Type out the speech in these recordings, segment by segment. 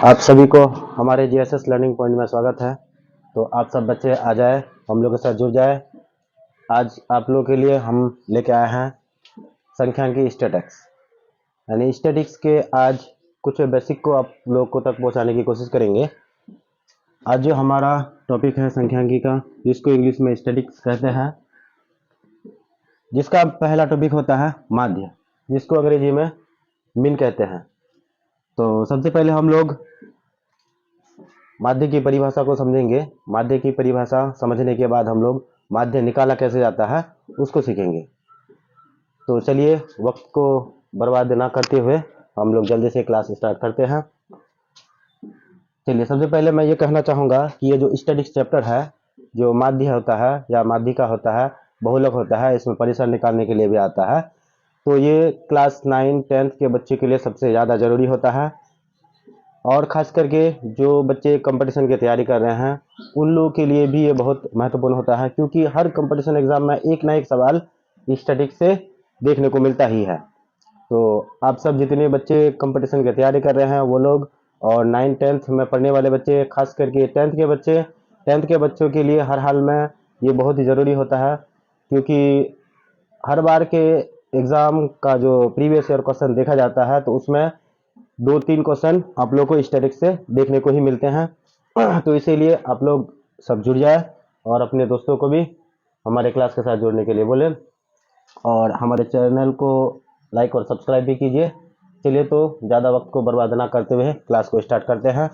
आप सभी को हमारे जीएसएस लर्निंग पॉइंट में स्वागत है। तो आप सब बच्चे आ जाए, हम लोग के साथ जुड़ जाए। आज आप लोगों के लिए हम लेके आए हैं संख्यांकी स्टैटिक्स, यानी स्टैटिक्स के आज कुछ बेसिक को आप लोग को तक पहुंचाने की कोशिश करेंगे। आज जो हमारा टॉपिक है संख्यांकी का, जिसको इंग्लिश में स्टैटिक्स कहते हैं, जिसका पहला टॉपिक होता है माध्य, जिसको अंग्रेजी में मीन कहते हैं। तो सबसे पहले हम लोग माध्य की परिभाषा को समझेंगे। माध्य की परिभाषा समझने के बाद हम लोग माध्य निकाला कैसे जाता है उसको सीखेंगे। तो चलिए वक्त को बर्बाद ना करते हुए हम लोग जल्दी से क्लास स्टार्ट करते हैं। चलिए, सबसे पहले मैं ये कहना चाहूँगा कि ये जो स्टैटिक्स चैप्टर है, जो माध्य होता है या माध्यिका होता है, बहुलक होता है, इसमें परिसर निकालने के लिए भी आता है। तो ये क्लास 9 10th के बच्चे के लिए सबसे ज़्यादा ज़रूरी होता है, और ख़ास करके जो बच्चे कंपटीशन की तैयारी कर रहे हैं उन लोगों के लिए भी ये बहुत महत्वपूर्ण होता है, क्योंकि हर कंपटीशन एग्ज़ाम में एक ना एक सवाल स्टैटिक्स से देखने को मिलता ही है। तो आप सब जितने बच्चे कंपटीशन की तैयारी कर रहे हैं वो लोग, और 9 10th में पढ़ने वाले बच्चे, खास करके 10th के बच्चे, 10th के बच्चों के लिए हर हाल में ये बहुत ही ज़रूरी होता है, क्योंकि हर बार के एग्ज़ाम का जो प्रीवियस ईयर क्वेश्चन देखा जाता है तो उसमें 2-3 क्वेश्चन आप लोग को स्टैटिक्स से देखने को ही मिलते हैं। तो इसीलिए आप लोग सब जुड़ जाए और अपने दोस्तों को भी हमारे क्लास के साथ जुड़ने के लिए बोलें, और हमारे चैनल को लाइक और सब्सक्राइब भी कीजिए। चलिए, तो ज़्यादा वक्त को बर्बाद ना करते हुए क्लास को स्टार्ट करते हैं।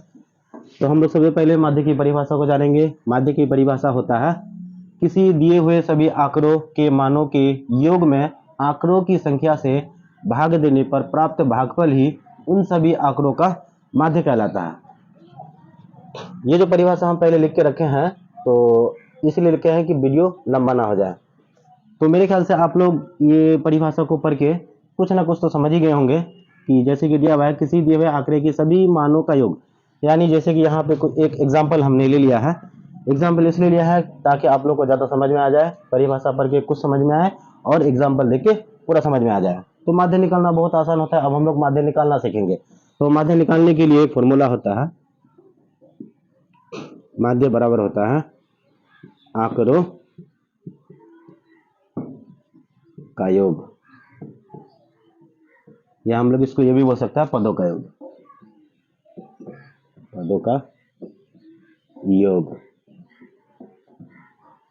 तो हम लोग सबसे पहले माध्य की परिभाषा को जानेंगे। माध्य की परिभाषा होता है किसी दिए हुए सभी आंकड़ों के मानों के योग में आंकड़ों की संख्या से भाग देने पर प्राप्त भागफल ही उन सभी आंकड़ों का माध्य कहलाता है। ये जो परिभाषा हम पहले लिख के रखे हैं, तो इसलिए लिखे हैं कि वीडियो लंबा ना हो जाए। तो मेरे ख्याल से आप लोग ये परिभाषा को पढ़ के कुछ ना कुछ तो समझ ही गए होंगे कि जैसे कि दिया हुआ है किसी दिए हुए आंकड़े के सभी मानों का योग, यानी जैसे कि यहाँ पे एक एग्जाम्पल हमने ले लिया है। एग्जाम्पल इसलिए लिया है ताकि आप लोग को ज़्यादा समझ में आ जाए, परिभाषा पढ़ के कुछ समझ में आए और एग्जाम्पल देख के पूरा समझ में आ जाए। तो माध्य निकालना बहुत आसान होता है। अब हम लोग माध्य निकालना सीखेंगे। तो माध्य निकालने के लिए एक फॉर्मूला होता है, माध्य बराबर होता है आंकड़ों का योग, या हम लोग इसको ये भी बोल सकते हैं पदों का योग, पदों का योग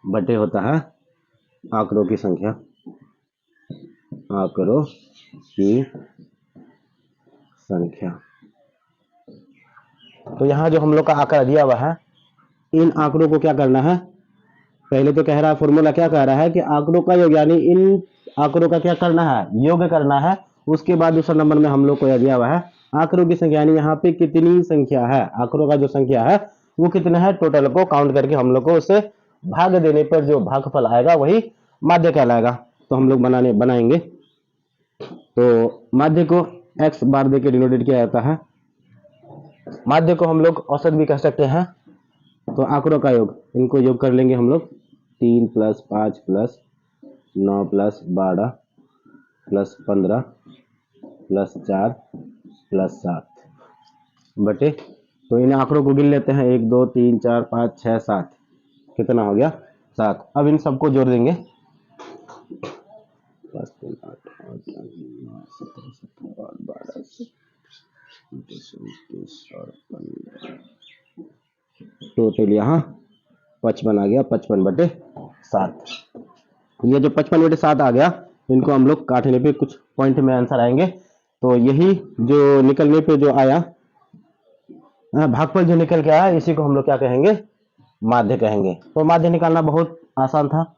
बटे होता है आंकड़ों की संख्या, आंकड़ों की संख्या। तो यहाँ जो हम लोग का आंकड़ा दिया हुआ है, इन आंकड़ों को क्या करना है, पहले तो कह रहा है फॉर्मूला क्या कह रहा है कि आंकड़ों का योग, यानी इन आंकड़ों का क्या करना है, योग करना है। उसके बाद दूसरा नंबर में हम लोग को यह दिया हुआ है आंकड़ों की संख्या, यानी यहाँ पे कितनी संख्या है, आंकड़ों का जो संख्या है वो कितना है, टोटल को काउंट करके हम लोग को उसे भाग देने पर जो भागफल आएगा वही माध्य कहलाएगा। तो हम लोग बनाएंगे। तो माध्य को x बार दे के डिनोटेड किया जाता है। माध्य को हम लोग औसत भी कह सकते हैं। तो आंकड़ों का योग, इनको योग कर लेंगे हम लोग, 3 + 5 + 9 + 12 + 15 + 4 + 7 बटे, तो इन आंकड़ों को गिन लेते हैं, 1 2 3 4 5 6 7, कितना हो गया, 7। अब इन सबको जोड़ देंगे, 5 3 8 8 9 17 17 12 29 और 15, टोटल यहाँ 55 आ गया, 55 बटे 7। ये जो 55 बटे 7 आ गया, इनको हम लोग काटने पे कुछ पॉइंट में आंसर आएंगे। तो यही जो निकलने पे जो आया भागफल, जो निकल के आया, इसी को हम लोग क्या कहेंगे, माध्य कहेंगे। तो माध्य निकालना बहुत आसान था।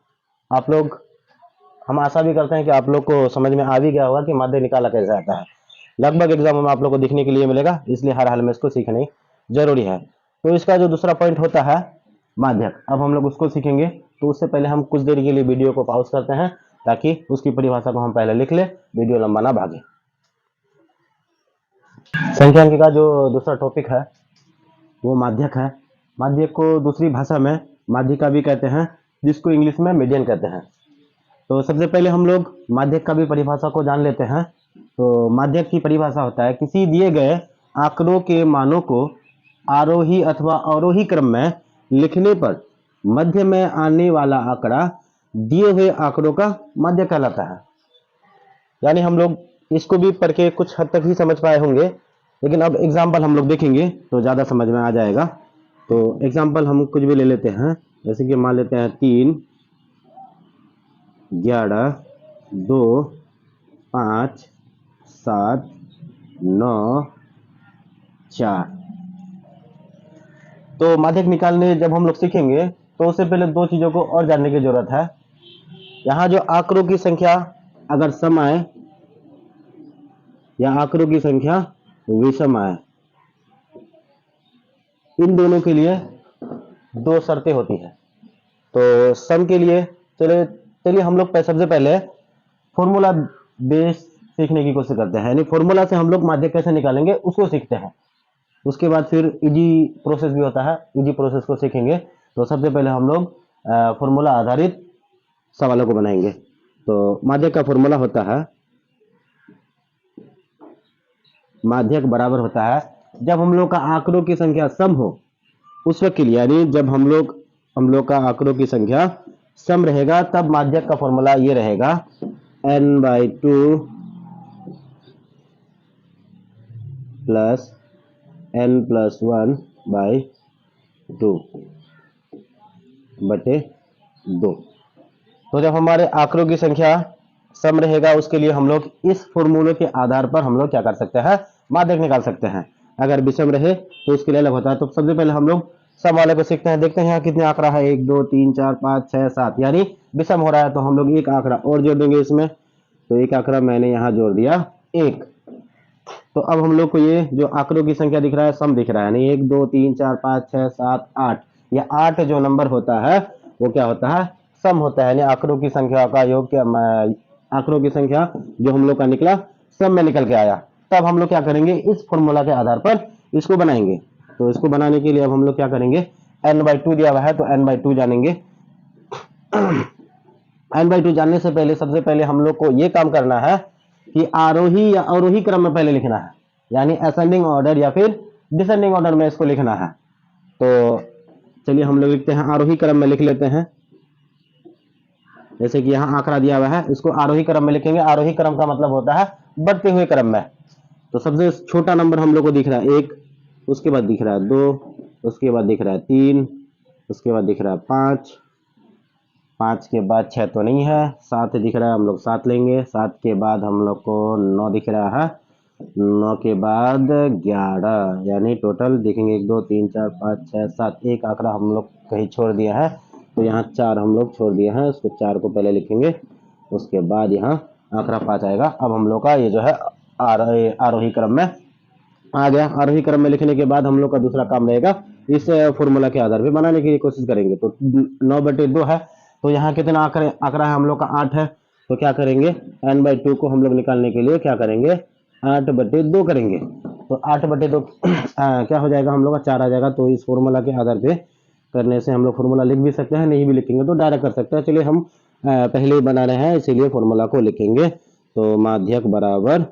आप लोग, हम आशा भी करते हैं कि आप लोग को समझ में आ भी गया होगा कि माध्य निकाला कैसे जाता है। लगभग एग्जाम में आप लोग को दिखने के लिए मिलेगा, इसलिए हर हाल में इसको सीखना जरूरी है। तो इसका जो दूसरा पॉइंट होता है माध्यक, अब हम लोग उसको सीखेंगे। तो उससे पहले हम कुछ देर के लिए वीडियो को पॉज करते हैं, ताकि उसकी परिभाषा को हम पहले लिख ले, वीडियो लंबा ना भागे। संख्यांकी का जो दूसरा टॉपिक है वो माध्यक है। माध्यक को दूसरी भाषा में माध्यिका भी कहते हैं, जिसको इंग्लिश में मीडियन कहते हैं। तो सबसे पहले हम लोग माध्यक का भी परिभाषा को जान लेते हैं। तो माध्यक की परिभाषा होता है किसी दिए गए आंकड़ों के मानों को आरोही अथवा अवरोही क्रम में लिखने पर मध्य में आने वाला आंकड़ा दिए हुए आंकड़ों का माध्य कहलाता है। यानी हम लोग इसको भी पढ़ के कुछ हद तक ही समझ पाए होंगे, लेकिन अब एग्जाम्पल हम लोग देखेंगे तो ज़्यादा समझ में आ जाएगा। तो एग्जाम्पल हम कुछ भी ले लेते हैं, जैसे कि मान लेते हैं 3, 11, 2, 5, 7, 9, 4। तो माध्यक निकालने जब हम लोग सीखेंगे तो उससे पहले दो चीज़ों को और जानने की जरूरत है। यहाँ जो आंकड़ों की संख्या अगर सम आए या आंकड़ों की संख्या विषम आए, इन दोनों के लिए दो शर्तें होती है। तो सम के लिए चलिए हम लोग सबसे पहले फॉर्मूला बेस सीखने की कोशिश करते हैं, यानी फॉर्मूला से हम लोग माध्यक कैसे निकालेंगे उसको सीखते हैं। उसके बाद फिर इजी प्रोसेस भी होता है, इजी प्रोसेस को सीखेंगे। तो सबसे पहले हम लोग फॉर्मूला आधारित सवालों को बनाएंगे। तो माध्यक का फॉर्मूला होता है, माध्यक बराबर होता है जब हम लोग का आंकड़ों की संख्या सम हो उस वक्त के लिए, यानी जब हम लोग का आंकड़ों की संख्या सम रहेगा तब माध्यक का फॉर्मूला ये रहेगा n/2 प्लस n+1/2 बटे 2। तो जब हमारे आंकड़ों की संख्या सम रहेगा उसके लिए हम लोग इस फॉर्मूले के आधार पर हम लोग क्या कर सकते हैं, माध्यक निकाल सकते हैं। अगर विषम रहे तो उसके लिए अलग होता है। तो सबसे पहले हम लोग सम वाले को सीखते हैं। देखते हैं यहाँ कितने आंकड़ा है, 1 2 3 4 5 6 7, यानी विषम हो रहा है तो हम लोग एक आंकड़ा और जोड़ देंगे इसमें। तो एक आंकड़ा मैंने यहाँ जोड़ दिया 1। तो अब हम लोग को ये जो आंकड़ों की संख्या दिख रहा है सम दिख रहा है, यानी 1 2 3 4 5 6 7 8, या 8 जो नंबर होता है वो क्या होता है, सम होता है। यानी आंकड़ों की संख्या का योग क्या, आंकड़ों की संख्या जो हम लोग का निकला सम में निकल के आया। तब हम लोग क्या करेंगे, इस फॉर्मूला के आधार पर इसको बनाएंगे। तो इसको बनाने के लिए अब हम लोग क्या करेंगे, n/2 दिया हुआ है तो n/2 जानेंगे। n/2 जानने से पहले सबसे पहले हम लोग को ये काम करना है कि आरोही या अवरोही क्रम में पहले लिखना है, यानी असेंडिंग ऑर्डर या फिर डिसेंडिंग ऑर्डर में इसको लिखना है। तो चलिए हम लोग लिखते हैं, आरोही क्रम में लिख लेते हैं। जैसे कि यहाँ आंकड़ा दिया हुआ है, इसको आरोही क्रम में लिखेंगे। आरोही क्रम का मतलब होता है बढ़ते हुए क्रम में। तो सबसे छोटा नंबर हम लोग को दिख रहा है 1, उसके बाद दिख रहा है 2, उसके बाद दिख रहा है 3, उसके बाद दिख रहा है 5, 5 के बाद 6 तो नहीं है, 7 दिख रहा है, हम लोग 7 लेंगे। 7 के बाद हम लोग को 9 दिख रहा है, 9 के बाद 11, यानी टोटल देखेंगे 1 2 3 4 5 6 7, एक आंकड़ा हम लोग कहीं छोड़ दिया है तो यहाँ 4 हम लोग छोड़ दिए हैं, उसको 4 को पहले लिखेंगे। उसके बाद यहाँ आंकड़ा 5 आएगा। अब हम लोग का ये जो है आरोही क्रम में आ गया। आरोही क्रम में लिखने के बाद हम लोग का दूसरा काम रहेगा इस फॉर्मूला के आधार पे बनाने की कोशिश करेंगे। तो 9/2 है, तो यहाँ कितना आंकड़ा है हम लोग का 8 है। तो क्या करेंगे, n/2 को हम लोग निकालने के लिए क्या करेंगे, 8/2 करेंगे। तो 8/2 क्या हो जाएगा, हम लोग का 4 आ जाएगा। तो इस फॉर्मूला के आधार पे करने से हम लोग फॉर्मूला लिख भी सकते हैं, नहीं भी लिखेंगे तो डायरेक्ट कर सकते हैं। चलिए हम पहले ही बना रहे हैं इसीलिए फॉर्मूला को लिखेंगे। तो माध्यक बराबर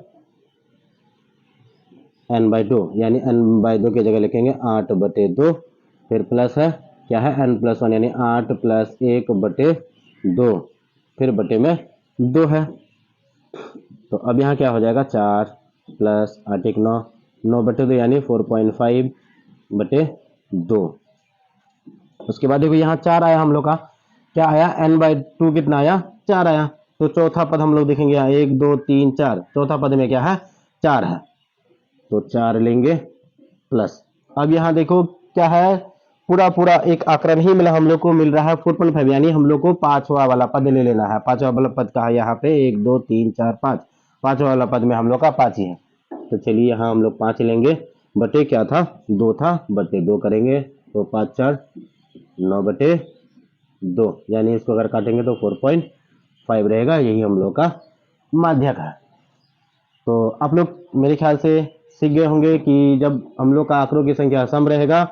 n/2, यानी n/2 की जगह लिखेंगे 8/2, फिर प्लस है क्या है n+1, यानी 8 + 1/2, फिर बटे में 2 है। तो अब यहाँ क्या हो जाएगा, 4 + 8 = 9, 9/2 यानी 4.5/2। उसके बाद देखो यहाँ 4 आया हम लोग का, क्या आया, n/2 कितना आया, 4 आया। तो चौथा पद हम लोग देखेंगे यहाँ 1 2 3 4, चौथा पद में क्या है, 4 है। तो 4 लेंगे प्लस। अब यहाँ देखो क्या है, पूरा एक आंकड़ा नहीं मिला, हम लोग को मिल रहा है 4.5, यानी हम लोग को पांचवा वाला पद ले लेना है। पांचवा वाला पद कहा यहाँ पे 1 2 3 4 5, पांचवा वाला पद में हम लोग का 5 ही है। तो चलिए यहाँ हम लोग 5 लेंगे, बटे क्या था, 2 था, बटे 2 करेंगे। तो 5 4 9/2, यानी इसको अगर काटेंगे तो 4.5 रहेगा। यही हम लोग का माध्यक है। तो आप लोग मेरे ख्याल से सीख गए होंगे कि जब हम लोग का आंकड़ों की संख्या सम रहेगा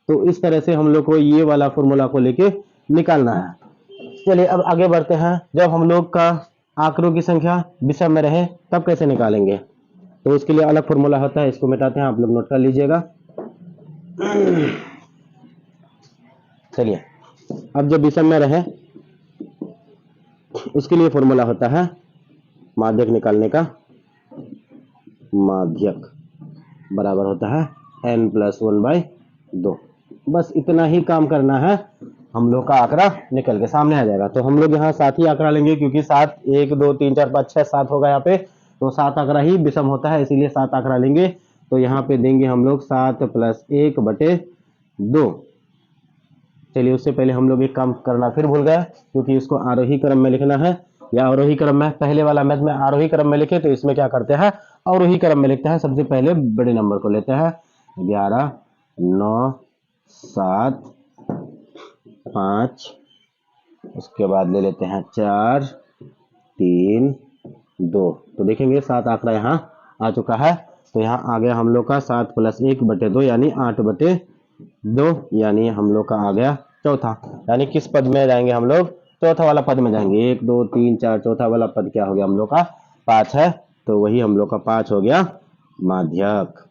तो इस तरह से हम लोग को ये वाला फॉर्मूला को लेके निकालना है। चलिए अब आगे बढ़ते हैं। जब हम लोग का आंकड़ों की संख्या विषम में रहे तब कैसे निकालेंगे। तो उसके लिए अलग फॉर्मूला होता है, इसको मिटाते हैं, आप लोग नोट कर लीजिएगा। चलिए, अब जब विषम में रहे उसके लिए फॉर्मूला होता है माध्यक निकालने का। माध्यक बराबर होता है n+1/2। बस इतना ही काम करना है, हम लोग का आंकड़ा निकल के सामने आ जाएगा। तो हम लोग यहाँ 7 ही आंकड़ा लेंगे, क्योंकि 7 1 2 3 4 5 6 7 होगा यहाँ पे, तो 7 आंकड़ा ही विषम होता है, इसीलिए 7 आंकड़ा लेंगे। तो यहाँ पे देंगे हम लोग 7 + 1/2। चलिए, उससे पहले हम लोग एक काम करना फिर भूल गए, क्योंकि इसको आरोही क्रम में लिखना है या अवरोही क्रम में। पहले वाला मैथ में आरोही क्रम में लिखे, तो इसमें क्या करते हैं, अवरोही क्रम में लिखते हैं। सबसे पहले बड़े नंबर को लेते हैं, 11 9 7 5, उसके बाद ले लेते हैं 4 3 2। तो देखेंगे 7 आंकड़ा यहाँ आ चुका है। तो यहाँ आ गया हम लोग का 7 + 1/2 यानी 8/2, यानी हम लोग का आ गया चौथा। यानी किस पद में जाएंगे हम लोग, चौथा वाला पद में जाएंगे। 1 2 3 4, चौथा वाला पद क्या हो गया हम लोग का, 5 है, तो वही हम लोग का 5 हो गया माध्यक।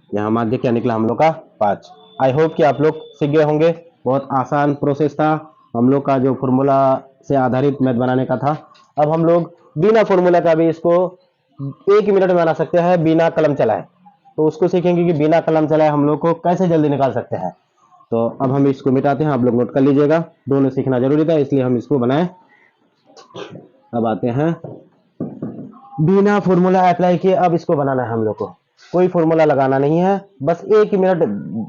यहाँ माध्यक क्या निकला हम लोग का, 5। आई होप कि आप लोग सीख गए होंगे। बहुत आसान प्रोसेस था हम लोग का, जो फॉर्मूला से आधारित मैथ बनाने का था। अब हम लोग बिना फॉर्मूला का भी इसको 1 मिनट में बना सकते हैं, बिना कलम चलाए। तो उसको सीखेंगे कि बिना कलम चलाए हम लोग को कैसे जल्दी निकाल सकते हैं। तो अब हम इसको मिटाते हैं, आप लोग नोट कर लीजिएगा, दोनों सीखना जरूरी था, इसलिए हम इसको बनाए। अब आते हैं, बिना फॉर्मूला अप्लाई किए अब इसको बनाना है हम लोग को। कोई फॉर्मूला लगाना नहीं है, बस 1 मिनट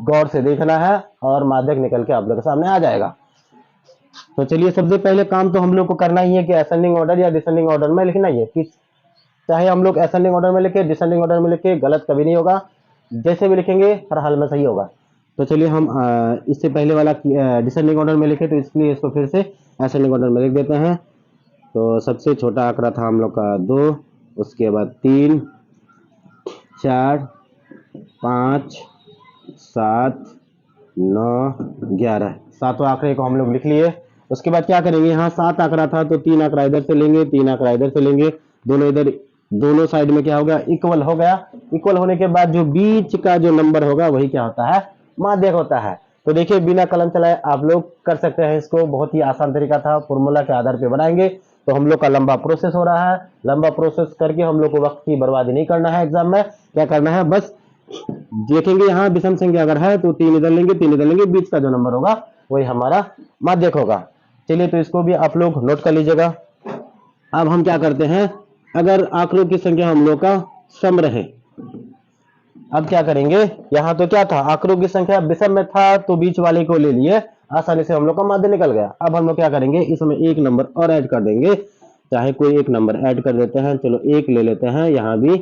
गौर से देखना है और माध्यक निकल के आप लोग के सामने आ जाएगा। तो चलिए, सबसे पहले काम तो हम लोग को करना ही है कि असेंडिंग ऑर्डर या डिसेंडिंग ऑर्डर में लिखना ही है। कि चाहे हम लोग असेंडिंग ऑर्डर में लिखे, डिसेंडिंग ऑर्डर में लिखे, गलत कभी नहीं होगा। जैसे भी लिखेंगे हर हाल में सही होगा। तो चलिए, हम इससे पहले वाला डिसेंडिंग ऑर्डर में लिखे, तो इसलिए इसको फिर से असेंडिंग ऑर्डर में लिख देते हैं। तो सबसे छोटा आंकड़ा था हम लोग का 2, उसके बाद 3 4 5 7 9 11, सातों आंकड़े को हम लोग लिख लिए। उसके बाद क्या करेंगे, यहाँ 7 आंकड़ा था, तो 3 आंकड़ा इधर से लेंगे, 3 आंकड़ा इधर से लेंगे, दोनों इधर, दोनों साइड में क्या हो गया, इक्वल हो गया। इक्वल होने के बाद जो बीच का जो नंबर होगा वही क्या होता है, माध्यक होता है। तो देखिए, बिना कलम चलाए आप लोग कर सकते हैं इसको, बहुत ही आसान तरीका था, फॉर्मूला के आधार पे बनाएंगे। तो हम लोग का लंबा प्रोसेस हो रहा है, लंबा प्रोसेस करके हम लोग को वक्त की बर्बादी नहीं करना है। एग्जाम में क्या करना है, बस देखेंगे यहाँ विषम संख्या अगर है तो 3 इधर लेंगे, 3 इधर लेंगे, बीच का जो नंबर होगा वही हमारा माध्यक होगा। चलिए, तो इसको भी आप लोग नोट कर लीजिएगा। अब हम क्या करते हैं, अगर आंकड़ों की संख्या हम लोग का सम रहे, अब क्या करेंगे, यहाँ तो क्या था, आंकड़ों की संख्या विषम में था, तो बीच वाले को ले लिए, आसानी से हम लोग का माध्य निकल गया। अब हम लोग क्या करेंगे, इसमें एक नंबर और ऐड कर देंगे, चाहे कोई एक नंबर ऐड कर देते हैं। चलो 1 ले लेते हैं, यहाँ भी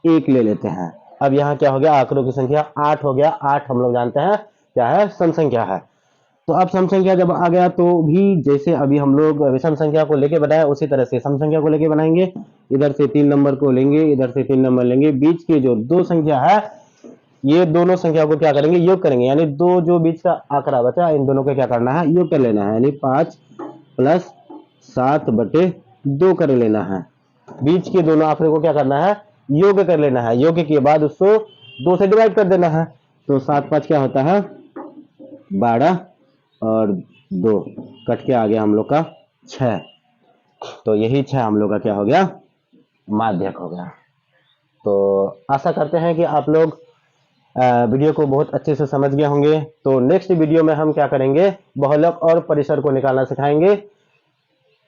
1 ले लेते हैं। अब यहाँ क्या हो गया, आंकड़ों की संख्या 8 हो गया। 8 हम लोग जानते हैं क्या है, सम संख्या है। तो अब सम संख्या जब आ गया, तो भी जैसे अभी हम लोग विषम संख्या को लेके बनाए, उसी तरह से सम संख्या को लेके बनाएंगे। इधर से 3 नंबर को लेंगे, इधर से 3 नंबर लेंगे, बीच की जो 2 संख्या है, ये दोनों संख्या को क्या करेंगे, योग करेंगे। यानी 2 जो बीच का आंकड़ा बचा, इन दोनों को क्या करना है, योग कर लेना है। यानी 5 + 7/2 कर लेना है। बीच के दोनों आंकड़े को क्या करना है, योग कर लेना है। योग के बाद उसको 2 से डिवाइड कर देना है। तो 7 5 क्या होता है, 12 और 2 कट के आ गया हम लोग का 6। तो यही 6 हम लोग का क्या हो गया, माध्यक हो गया। तो आशा करते हैं कि आप लोग वीडियो को बहुत अच्छे से समझ गए होंगे। तो नेक्स्ट वीडियो में हम क्या करेंगे, बहुलक और परिसर को निकालना सिखाएंगे।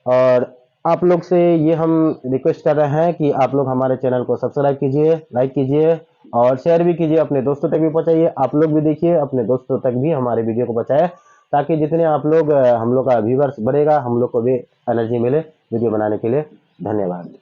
और आप लोग से ये हम रिक्वेस्ट कर रहे हैं कि आप लोग हमारे चैनल को सब्सक्राइब कीजिए, लाइक कीजिए और शेयर भी कीजिए, अपने दोस्तों तक भी पहुंचाइए। आप लोग भी देखिए, अपने दोस्तों तक भी हमारे वीडियो को पहुंचाए, ताकि जितने आप लोग हम लोग का व्यूअर्स बढ़ेगा, हम लोग को भी एनर्जी मिले वीडियो बनाने के लिए। धन्यवाद।